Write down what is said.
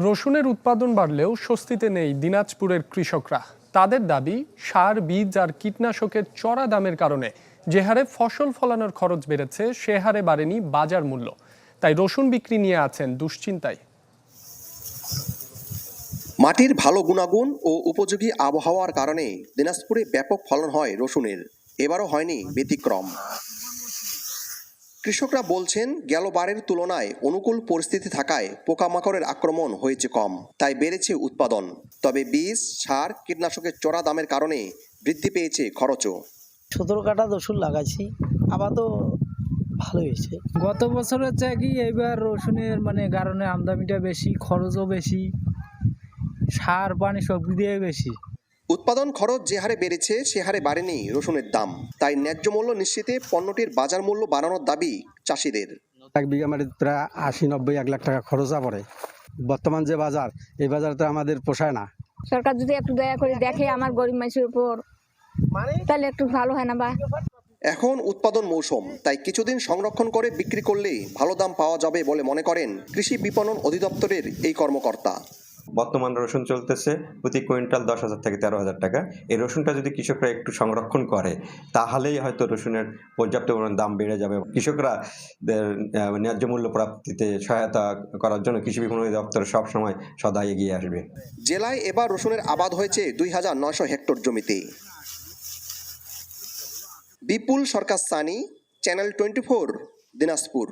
রসুনের উৎপাদন বাড়লেও স্বস্তিতে নেই দিনাজপুরের কৃষকরা। তাদের দাবি, সার, বীজ আর কীটনাশকের চড়া দামের কারণে যে হারে ফসল ফলানোর খরচ বেড়েছে সে হারে বাড়েনি বাজার মূল্য। তাই রসুন বিক্রি নিয়ে আছেন দুশ্চিন্তায়। মাটির ভালো গুণাগুণ ও উপযোগী আবহাওয়ার কারণে দিনাজপুরে ব্যাপক ফলন হয় রসুনের। এবারও হয়নি ব্যতিক্রম। কৃষকরা বলছেন, গেলবারের তুলনায় অনুকূল পরিস্থিতি থাকায় পোকামাকড়ের আক্রমণ হয়েছে কম, তাই বেড়েছে উৎপাদন। তবে বীজ, সার, কীটনাশকের চড়া দামের কারণে বৃদ্ধি পেয়েছে খরচও। 17 কাঠা রসুন লাগাইছি, আবার তো ভালো হয়েছে। গত বছরের চেয়ে কি এইবার রসুনের কারণে আমদানিটা বেশি, খরচও বেশি, সার পানি সব দিয়ে বেশি। উৎপাদন খরচ যে হারে বেড়েছে সে হারে বাড়েনি রসুনের দাম। তাই ন্যায্য মূল্য নিশ্চিতে পণ্যটির বাজার মূল্য বাড়ানোর দাবি চাষিদের। 1 বিঘা মাটিতে প্রায় 80-90-1 লাখ টাকা খরচা পড়ে। বর্তমান যে বাজার, এই বাজারে তো আমাদের পোষায় না। সরকার যদি একটু দয়া করে দেখে আমার গরিব মানুষের উপর, তাহলে একটু ভালো হয় না? বা এখন উৎপাদন মৌসুম, তাই কিছুদিন সংরক্ষণ করে বিক্রি করলে ভালো দাম পাওয়া যাবে বলে মনে করেন কৃষি বিপণন অধিদপ্তরের এই কর্মকর্তা। বর্তমান রসুন চলতেছে প্রতি কুইন্টাল 10,000 থেকে 13,000 টাকা। এই রসুনটা যদি কৃষকরা একটু সংরক্ষণ করে তাহলেই হয়তো রসুনের পর্যাপ্ত পরিমাণ দাম বেড়ে যাবে। কৃষকরা ন্যায্য মূল্য প্রাপ্তিতে সহায়তা করার জন্য কৃষি বিপণন অধিদপ্তর সবসময় সদা এগিয়ে আসবে। জেলায় এবার রসুনের আবাদ হয়েছে 2,900 হেক্টর জমিতে। বিপুল সরকার সানি, চ্যানেল 24, দিনাজপুর।